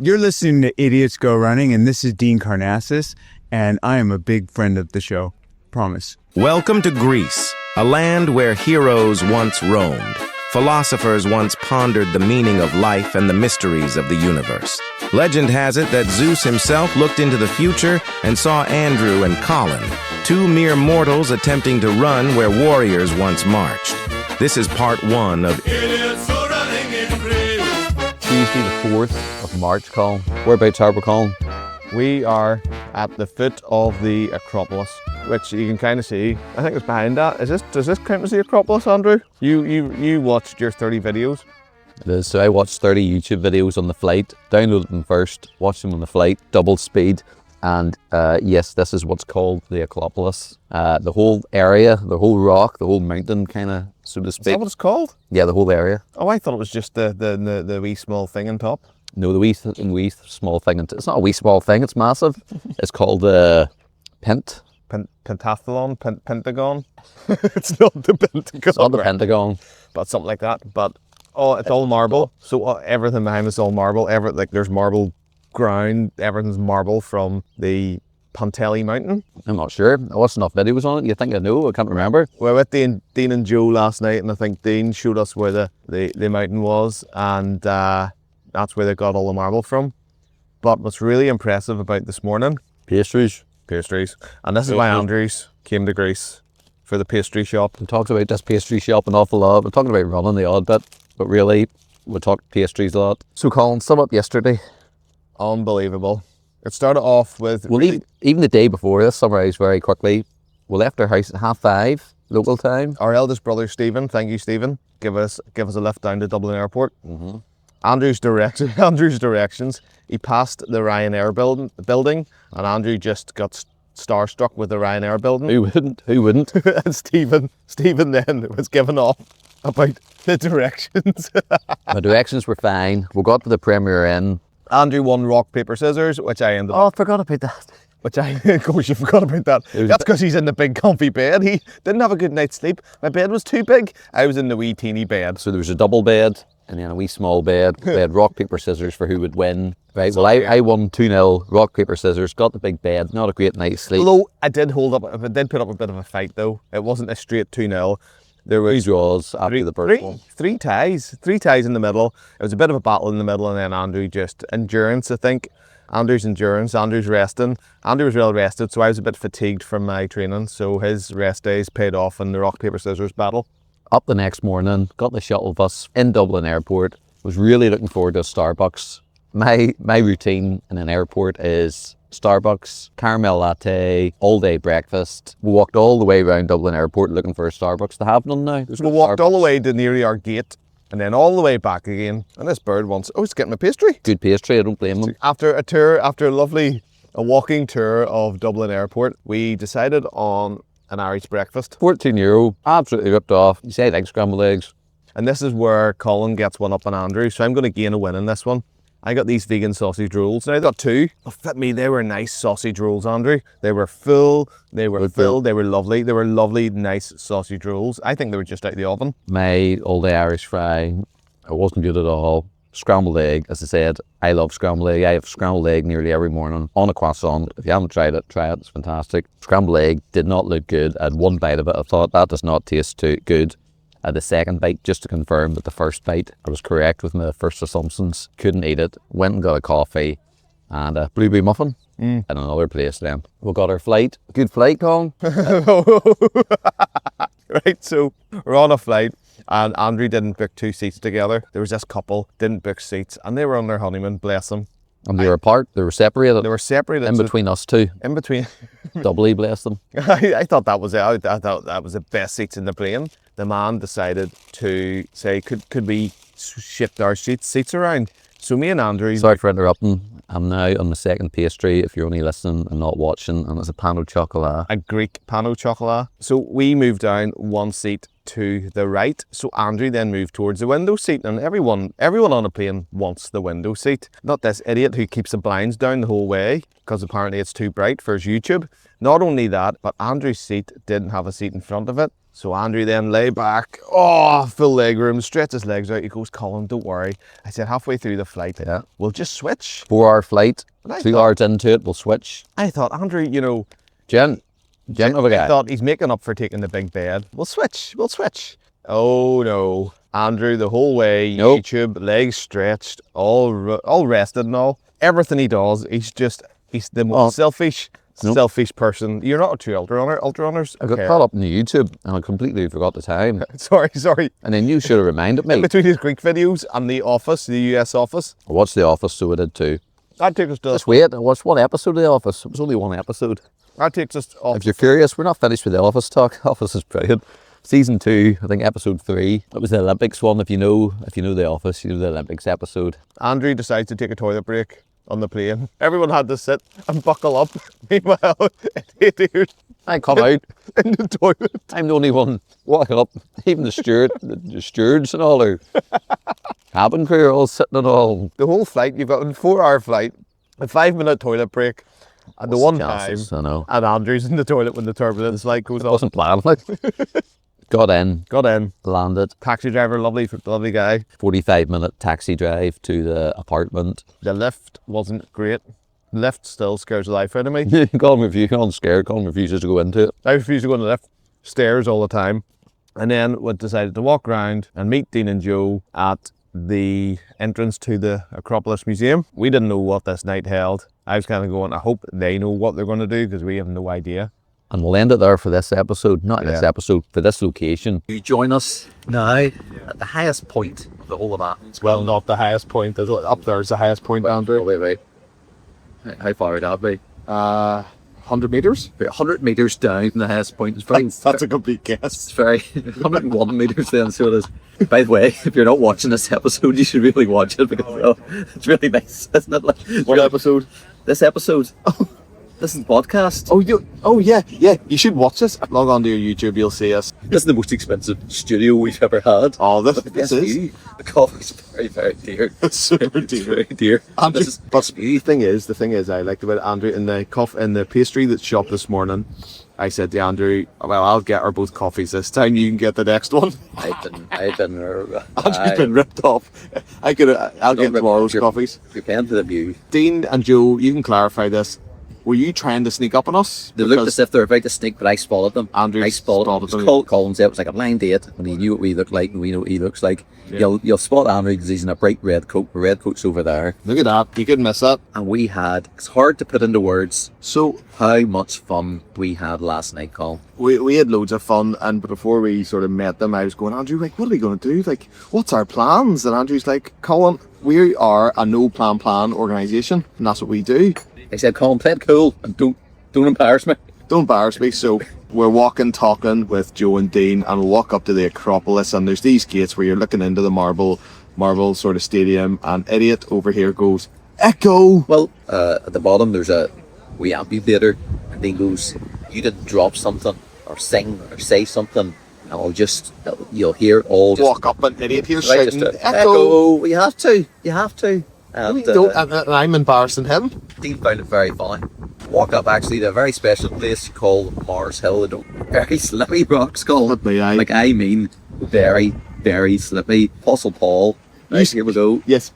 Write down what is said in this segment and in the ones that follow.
You're listening to Idiots Go Running, and this is Dean Karnazes, and I am a big friend of the show. Promise. Welcome to Greece, a land where heroes once roamed. Philosophers once pondered the meaning of life and the mysteries of the universe. Legend has it that Zeus himself looked into the future and saw Andrew and Colin, two mere mortals attempting to run where warriors once marched. This is part one of Idiots Go Running in Greece. Tuesday the 4th of March, Colin. Whereabouts are we, Colin? We are at the foot of the Acropolis, which you can kind of see. I think it's behind that. Does this count as the Acropolis, Andrew? You watched your 30 videos. It is. So I watched 30 YouTube videos on the flight, downloaded them first, watched them on the flight, double speed. And yes, this is what's called the Acropolis. The whole area, the whole rock, the whole mountain kind of, so to speak. Is that what it's called? Yeah, the whole area. Oh, I thought it was just the wee small thing on top. No, the wee small thing. It's not a wee small thing, it's massive. It's called Pentathlon, Pentagon. It's not the Pentagon. It's not the Pentagon. But something like that. But it's all marble. So everything behind us is all marble. There's marble ground. Everything's marble from the Pantelli Mountain. I'm not sure. I watched enough videos on it. You think I know? I can't remember. We were with Dean and Joe last night, and I think Dean showed us where the mountain was, and that's where they got all the marble from. But what's really impressive about this morning, Pastries. And this is why Andrews came to Greece, for the pastry shop. We talked about this pastry shop an awful lot. We're talking about running the odd bit, but really, we talked pastries a lot. So Colin, sum up yesterday. Unbelievable. It started off with... Well, even the day before, let's summarise very quickly. We left our house at 5:30 local time. Our eldest brother, Stephen, thank you, Stephen, give us a lift down to Dublin Airport. Mm-hmm. Andrew's directions. He passed the Ryanair building, and Andrew just got starstruck with the Ryanair building. Who wouldn't? And Stephen then was giving off about the directions. The directions were fine. We got to the Premier Inn. Andrew won rock, paper, scissors, which I ended up... Oh, I forgot about that. Of course you forgot about that. That's because he's in the big comfy bed. He didn't have a good night's sleep. My bed was too big. I was in the wee teeny bed. So there was a double bed and then a wee small bed. We had rock, paper, scissors for who would win. Right, well, I won 2-0, rock, paper, scissors, got the big bed. Not a great night's sleep. Although I did put up a bit of a fight though. It wasn't a straight 2-0. There were 3 draws after the first one. Three ties in the middle. It was a bit of a battle in the middle, and then Andrew just endurance, I think. Andrew's endurance, Andrew's resting. Andrew was well rested, so I was a bit fatigued from my training, so his rest days paid off in the rock, paper, scissors battle. Up the next morning, got the shuttle bus in Dublin Airport. Was really looking forward to Starbucks. My routine in an airport is Starbucks, caramel latte, all day breakfast. We walked all the way around Dublin Airport looking for a Starbucks. They have none now. We walked all the way to nearly our gate, and then all the way back again. And this bird wants, it's getting a pastry. Good pastry, I don't blame them. After a walking tour of Dublin Airport, we decided on an Irish breakfast. €14, absolutely ripped off. You say like scrambled eggs. And this is where Colin gets one up on Andrew, so I'm going to gain a win in this one. I got these vegan sausage rolls. Now I got 2. Oh, fit me, they were nice sausage rolls, Andrew. They were full, they were filled, they were lovely. They were lovely, nice sausage rolls. I think they were just out of the oven. My all-day Irish fry, it wasn't good at all. Scrambled egg, as I said, I love scrambled egg. I have scrambled egg nearly every morning on a croissant. If you haven't tried it, try it. It's fantastic. Scrambled egg did not look good. I had one bite of it. I thought that does not taste too good. I had the second bite just to confirm that the first bite, I was correct with my first assumptions. Couldn't eat it. Went and got a coffee and a blueberry muffin in another place then. We got our flight. Good flight, Colin. Right, so we're on a flight and Andrew didn't book 2 seats together. There was this couple, didn't book seats, and they were on their honeymoon, bless them. And they were apart, they were separated. They were separated. In between us two. In between. Doubly bless them. I thought that was it. I thought that was the best seats in the plane. The man decided to say, could we shift our seats around? So me and Andrew... Sorry for interrupting. I'm now on the second pastry, if you're only listening and not watching, and it's a pan au chocolat. A Greek pan au chocolat. So we moved down 1 seat to the right. So Andrew then moved towards the window seat, and everyone on a plane wants the window seat. Not this idiot who keeps the blinds down the whole way because apparently it's too bright for his YouTube. Not only that, but Andrew's seat didn't have a seat in front of it. So Andrew then lay back, full leg room, stretched his legs out. He goes, Colin, don't worry. I said halfway through the flight, we'll just switch. 4-hour flight, 2 hours into it, we'll switch. I thought, Andrew, Gent of a guy. I thought he's making up for taking the big bed. We'll switch. Oh no. Andrew, the whole way, Nope. YouTube, legs stretched, all rested and all. Everything he does, he's the most selfish person. You're not a true ultra runners. I got caught up in the YouTube and I completely forgot the time. Sorry. And then you should have reminded me. Between his Greek videos and the Office, the US Office. I watched The Office, so I did too. That takes us to... Just wait, I watched one episode of The Office. It was only one episode. That takes us off. If you're curious, we're not finished with The Office talk. Office is brilliant. Season 2, I think episode 3. It was the Olympics one. If you know The Office, you know the Olympics episode. Andrew decides to take a toilet break on the plane. Everyone had to sit and buckle up. Meanwhile, I come out in the toilet. I'm the only one walking up. Even the stewards and all, our cabin crew are all sitting and all. The whole flight, you've got a 4-hour flight, a 5-minute toilet break, and the one time, I know. and Andrew's in the toilet when the turbulence light goes I off. wasn't planning it. Got in, landed. Taxi driver, lovely guy. 45-minute taxi drive to the apartment. The lift wasn't great. Lift still scares the life out of me. Colin scared. Colin refuses to go into it. I refuse to go in the lift. Stairs all the time. And then we decided to walk around and meet Dean and Joe at the entrance to the Acropolis Museum. We didn't know what this night held. I was kind of going, I hope they know what they're going to do because we have no idea. And we'll end it there for this episode. Not this episode, for this location. You join us now at the highest point of the whole of Athens. Well, not the highest point. Up there is the highest point, Andrew. Wait. How far would that be? 100 metres? 100 metres down from the highest point. That's a complete guess. It's very 101 metres then, so it is. By the way, if you're not watching this episode, you should really watch it because it's really nice, isn't it? What episode? This episode. This is the podcast. Yeah. You should watch this. Log on to your YouTube, you'll see us. This is the most expensive studio we've ever had. Oh, this is. The coffee's very, very dear. It's super dear. Very dear. Andrew, but the thing is, I liked about Andrew in the pastry that's shop this morning. I said to Andrew, well, I'll get her both coffees this time. You can get the next one. I've been. Andrew's been ripped off. I'll get tomorrow's coffees. You're paying for the view. Dean and Joe, you can clarify this. Were you trying to sneak up on us? They looked as if they were about to sneak, but I spotted them. Andrew spotted them. Colin said it was like a blind date, and he knew what we looked like, and we know what he looks like. Yeah. You'll spot Andrew because he's in a bright red coat. The red coat's over there. Look at that. You couldn't miss that. And it's hard to put into words. So how much fun we had last night, Colin. We had loads of fun, and before we sort of met them, I was going, Andrew, like, what are we going to do? Like, what's our plans? And Andrew's like, Colin, we are a no plan organisation, and that's what we do. I said, Colin, play it cool, and don't embarrass me. Don't embarrass me. So we're talking with Joe and Dean, and we'll walk up to the Acropolis, and there's these gates where you're looking into the marble sort of stadium, and idiot over here goes, Echo! Well, at the bottom there's a wee amphitheatre, and he goes, you didn't drop something, or sing, or say something, and you'll hear all... Walk up and idiot here shouting, Echo! You have to. And, and I'm embarrassing him. Dean found it very funny. Walk up actually to a very special place called Mars Hill. Very slippy rocks, called. I mean, very, very slippy. Apostle Paul. Right, here we go. Yes.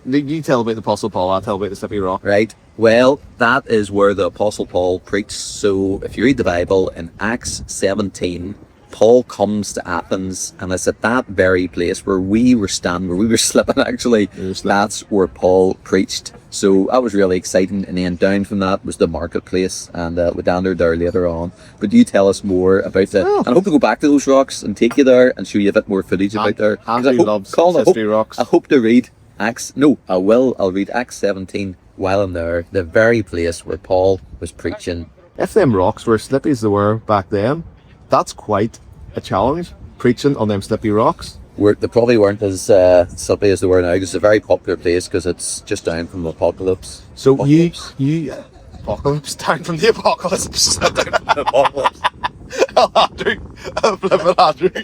You tell about the Apostle Paul, I'll tell about the slippy rock. Right. Well, that is where the Apostle Paul preached. So if you read the Bible in Acts 17, Paul comes to Athens, and it's at that very place where we were standing, where we were slipping actually, that's where Paul preached. So that was really exciting, and then down from that was the marketplace, and we wandered there later on. But you tell us more about that. And I hope to go back to those rocks and take you there and show you a bit more footage about there. Andrew loves history rocks. I hope to read I'll read Acts 17 while I'm there, the very place where Paul was preaching. If them rocks were as slippy as they were back then, that's quite a challenge, preaching on them slippy rocks. They probably weren't as slippy as they were now, because it's a very popular place, because it's just down from the apocalypse. So apocalypse? Apocalypse? Down from the apocalypse? Down from the apocalypse. Andrew.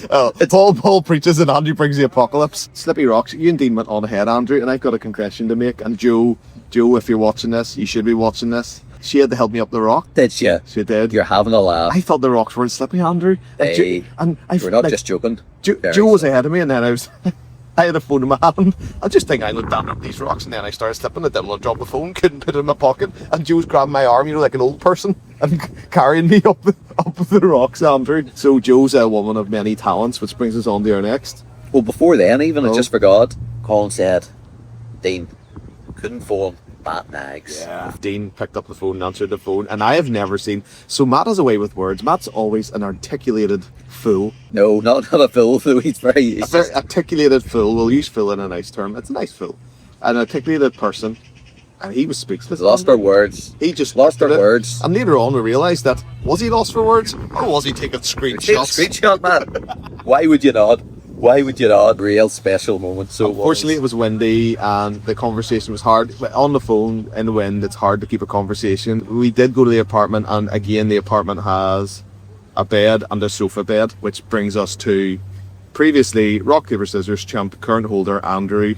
Paul preaches and Andrew brings the apocalypse. Slippy rocks. You and Dean went on ahead, Andrew, and I've got a confession to make. And Joe, if you're watching this, you should be watching this. She had to help me up the rock. Did she? She did. You're having a laugh. I thought the rocks weren't slippy, Andrew. Hey, we're not just joking. Joe was ahead of me, and then I had a phone in my hand. I just think I looked down at these rocks, and then I started slipping. I didn't want to drop the phone, couldn't put it in my pocket, and Joe was grabbing my arm, like an old person, and carrying me up the rocks, Andrew. So Joe's a woman of many talents, which brings us on to our next. Well, before then, even I just forgot. Colin said, Dean, couldn't phone Matt Nags. Yeah. Dean picked up the phone and answered the phone, and I have never seen. So Matt has a way with words. Matt's always an articulated fool. No, not a fool. He's very articulated fool. We'll use fool in a nice term. It's a nice fool. An articulated person. And he was speechless. Lost for words. He just lost for words. And later on we realised that, was he lost for words? Or was he taking screenshots? Screenshot, man. Why would you not? Why would you not? Real special moment. So unfortunately, it was windy and the conversation was hard. On the phone, in the wind, it's hard to keep a conversation. We did go to the apartment, and again, the apartment has a bed and a sofa bed, which brings us to previously rock, paper, scissors champ, current holder Andrew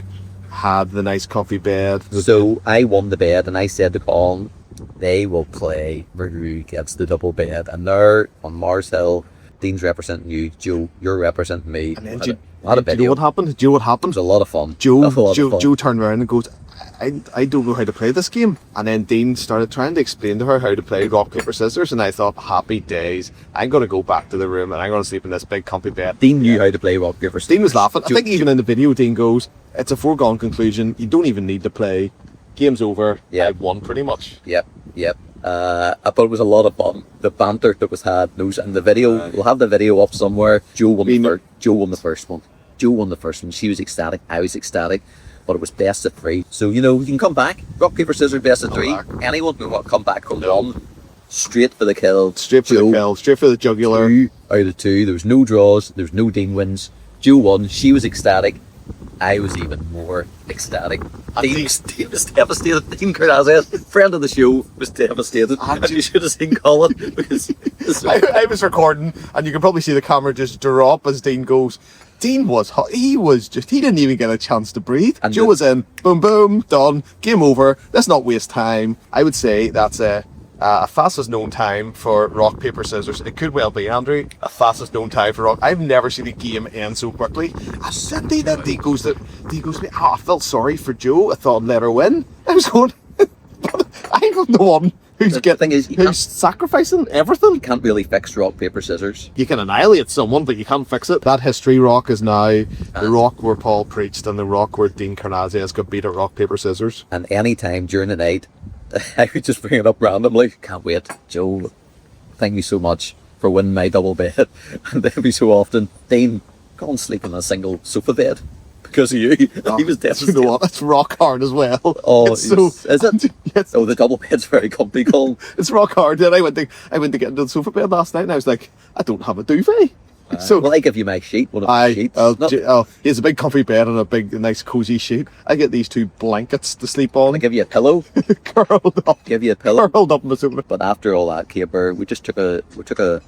had the nice comfy bed. So I won the bed, and I said to Colin, they will play who gets the double bed, and there on Mars Hill, Dean's representing you, Joe, you're representing me. And then do you know what happened? Do you know what happened? It was a lot of fun. Joe turned around and goes, I don't know how to play this game. And then Dean started trying to explain to her how to play rock, paper, scissors, and I thought, happy days. I'm going to go back to the room and I'm going to sleep in this big comfy bed. Dean knew how to play rock, paper, scissors. Dean was laughing. I think even in the video, Dean goes, it's a foregone conclusion. You don't even need to play. Game's over. Yeah. I won pretty much. Yep. I thought it was a lot of fun. The banter that was had, and the video, we'll have the video up somewhere. Joe won the first one. She was ecstatic. I was ecstatic. But it was best of 3. So, you can come back. Rock, paper, scissors, best of 3. Anyone can come back from 1. Straight for the kill. Straight for the kill. Straight for the jugular. 2 out of 2. There was no draws. There was no Dean wins. Joe won. She was ecstatic. I was even more ecstatic. Dean was devastated. Dean Karnazes, friend of the show, was devastated. And you should have seen Colin. Because I was recording, and you can probably see the camera just drop as Dean goes. Dean was hot. He didn't even get a chance to breathe. And Joe was in, boom, boom, done, game over. Let's not waste time. I would say that's a fastest known time for rock, paper, scissors. It could well be, Andrew, a fastest known time for rock. I've never seen a game end so quickly. I said Dean goes to me, I felt sorry for Joe. I thought I'd let her win. I was going, but I'm the one who's sacrificing everything. You can't really fix rock, paper, scissors. You can annihilate someone, but you can't fix it. That history rock is now the rock where Paul preached and the rock where Dean Karnazes got beat at rock, paper, scissors. And any time during the night, I would just bring it up randomly. Can't wait. Joe, thank you so much for winning my double bed. And every so often, Dean, go and sleep in a single sofa bed. Because of you. He was devastated. You know what? It's rock hard as well. Oh, is it? Yes. Oh, the double bed's very comfy, Colin. It's rock hard. Then I went to get into the sofa bed last night, and I was like, I don't have a duvet. Well, I give you my sheet. One of the sheets. He has a big comfy bed and a nice cozy sheet. I get these 2 blankets to sleep on. I give you a pillow. Curled up. Give you a pillow. Curled up in the sofa. But after all that caper, we just took a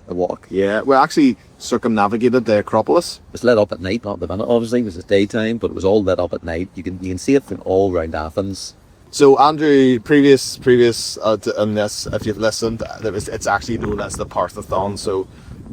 walk. Yeah, we actually circumnavigated the Acropolis. It was lit up at night, not the minute. Obviously, it was daytime, but it was all lit up at night. You can see it from all around Athens. So Andrew, previous on this, if you've listened, it's actually known as the Spartathlon. So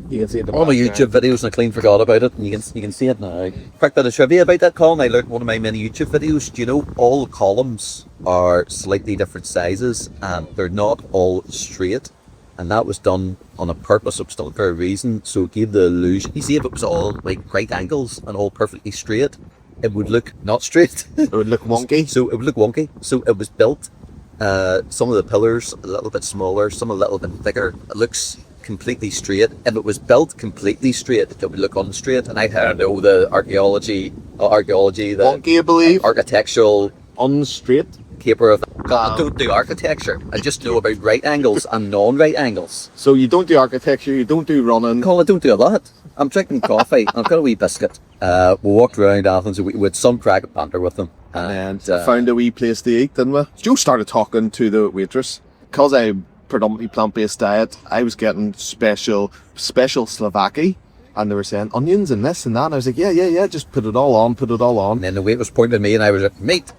you can see it. All my YouTube videos, and I clean forgot about it, and you can see it now. Quick bit of trivia about that, Colin. I learned one of my many YouTube videos. Do you know all columns are slightly different sizes, and they're not all straight? And that was done on a purpose. It was done for a reason. So it gave the illusion. You see, if it was all like right angles and all perfectly straight, it would look not straight. It would look wonky. So it would look wonky. So it was built. Some of the pillars a little bit smaller, some a little bit thicker. It looks completely straight. If it was built completely straight, it would look unstraight. And I don't know the archaeology, the wonky, I believe, architectural unstraight. Caper of I don't do architecture. I just know about right angles and non-right angles. So you don't do architecture, you don't do running. Colin, I don't do a lot. I'm drinking coffee. I've got a wee biscuit. We walked around Athens. We had some crack at banter with them. And found a wee place to eat, didn't we? Joe started talking to the waitress. Because I'm predominantly plant-based diet, I was getting special Slovaki. And they were saying onions and this and that. And I was like, yeah, just put it all on. And then the weight was pointed at me, and I was like, meat.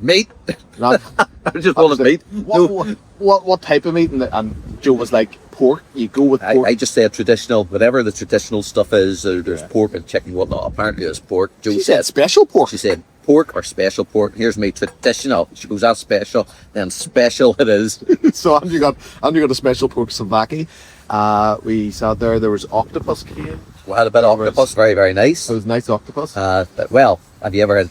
And I just wanted meat. what type of meat? And Joe was like, pork. You go with pork. I just said traditional, whatever the traditional stuff is. There's pork and chicken, whatnot. Apparently there's pork. Joe She said special pork. She said pork or special pork. Here's me traditional. She goes, that's special. Then special it is. So Andrew got a special pork savaki. We sat there. There was octopus came. We had a bit of octopus. Very, very nice. It was nice octopus. Well, have you ever had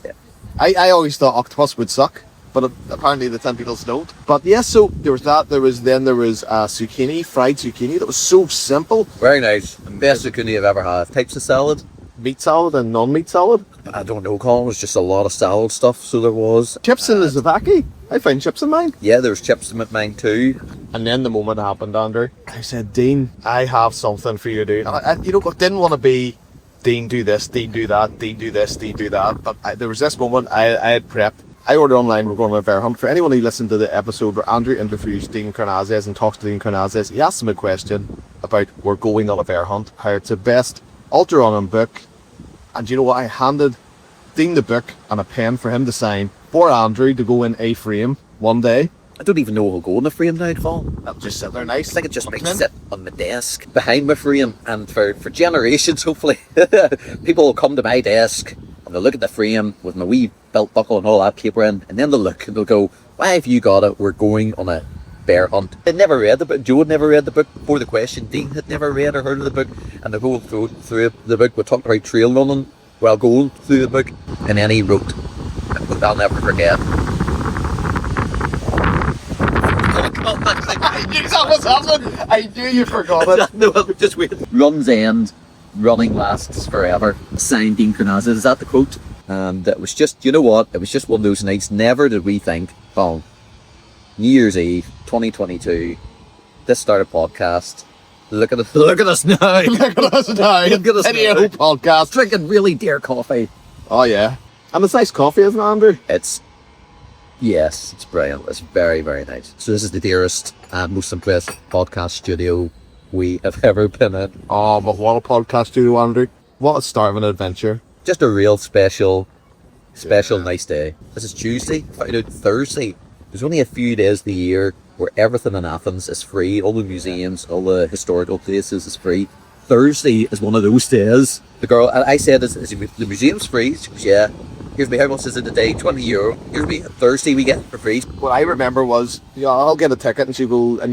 I always thought octopus would suck, but apparently the tentacles don't. But yes, so there was that. There was zucchini, fried zucchini. That was so simple. Very nice. Best zucchini I've ever had. Types of salad. Meat salad and non-meat salad. I don't know, Colin. It was just a lot of salad stuff, so there was. Chips in the zavaki. I found chips in mine. Yeah, there was chips in mine too. And then the moment happened, Andrew. I said, Dean, I have something for you to do. And I didn't want to be, Dean, do this, Dean, do that, Dean, do this, Dean, do that. But there was this moment I had prepped. I ordered online, we're going on a bear hunt. For anyone who listened to the episode where Andrew interviews Dean Karnazes and talks to Dean Karnazes, he asked him a question about we're going on a bear hunt, how it's the best ultra-running book. And you know what? I handed Dean the book and a pen for him to sign for Andrew to go in a frame one day. I don't even know if I'll go in the frame now, Colin. That'll just sit there nice. I think it just might sit on my desk behind my frame, and for generations, hopefully, people will come to my desk and they'll look at the frame with my wee belt buckle and all that paper in, and then they'll look and they'll go, why have you got it? We're going on a bear hunt. I'd never read the book. Joe had never read the book before the question. Dean had never read or heard of the book, and the whole through the book we talked about trail running while going through the book, and then he wrote a quote I'll never forget. I knew that was happening. I knew you forgot it. No, just wait. Runs end, running lasts forever. Signed Dean Karnazes. Is that the quote? And it was just, you know what? It was just one of those nights. Never did we think, oh, New Year's Eve, 2022, this started a podcast. Look at us now. Look at us now. Look at us now. Any old podcast. Drinking really dear coffee. Oh yeah. And it's nice coffee, isn't it, Andrew? Yes, it's brilliant. It's very, very nice. So this is the dearest and most impressive podcast studio we have ever been in. Oh, but what a podcast studio, Andrew. What a start of an adventure. Just a real special nice day. This is Tuesday. Found out Thursday. There's only a few days of the year where everything in Athens is free. All the museums, all the historical places is free. Thursday is one of those days. The girl, I said, is the museum's free? She goes, yeah. Here's me, how much is it a day? €20. Here's me, Thursday we get it for free. What I remember was, I'll get a ticket, and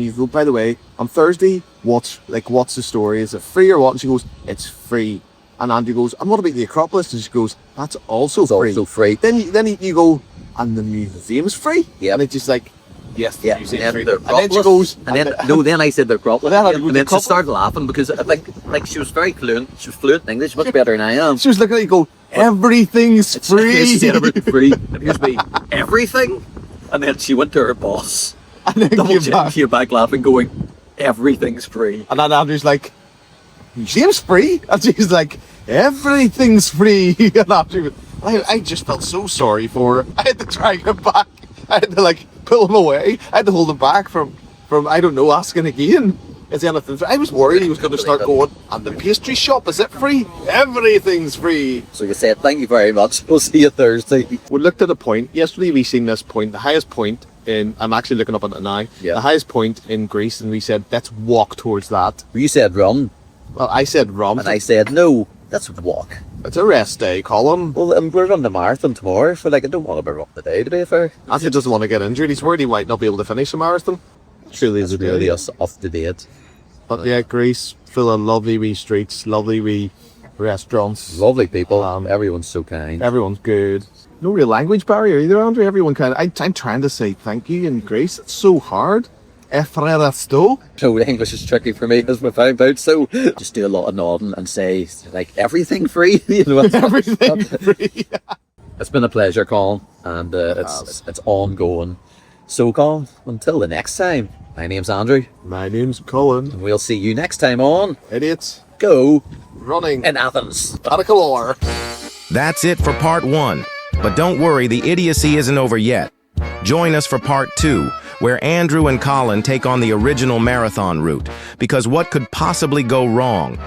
you go, by the way, on Thursday, what's the story? Is it free or what? And she goes, it's free. And Andy goes, and what about the Acropolis? And she goes, that's also free. Also free. Then you go, and the museum's free? Yeah. And it's just like, yes, the yeah, museum's free. The and then she goes, then I said the Acropolis. Well, and then she started laughing because I think she was very fluent. She was fluent in English, much better than I am. She was looking at you go, everything's free. She said everything free. And here's me, everything? And then she went to her boss. And then came back laughing, going, everything's free. And then Andrew's like, museum's free? And she's like, everything's free. And Andrew, I just felt so sorry for her. I had to drag him back. I had to pull him away. I had to hold him back from I don't know, asking again. Is there anything free? I was worried he was going to start going, and the pastry shop, is it free? Everything's free. So you said, thank you very much. We'll see you Thursday. We looked at a point. Yesterday we seen this point, the highest point I'm actually looking up at it now. Yeah. The highest point in Greece, and we said, let's walk towards that. You said run. Well, I said run. And I said, no, let's walk. It's a rest day, Colin. Well, we're running the marathon tomorrow, so I don't want to be running the day, to be fair. Anthony doesn't want to get injured. He's worried he might not be able to finish the marathon. Truly is really us off the date. But yeah, Greece, full of lovely wee streets, lovely wee restaurants. Lovely people. Everyone's so kind. Everyone's good. No real language barrier either, Andrew. Everyone I'm trying to say thank you in Greece. It's so hard. Efrerasto. So the English is tricky for me, as we found out. So just do a lot of nodding and say, everything free. Everything free. It's been a pleasure, Colin, and it's ongoing. So, Colin, until the next time, my name's Andrew. My name's Colin. And we'll see you next time on Idiots Go Running in Athens. Spartathlon. That's it for part 1. But don't worry, the idiocy isn't over yet. Join us for part 2, where Andrew and Colin take on the original marathon route. Because what could possibly go wrong?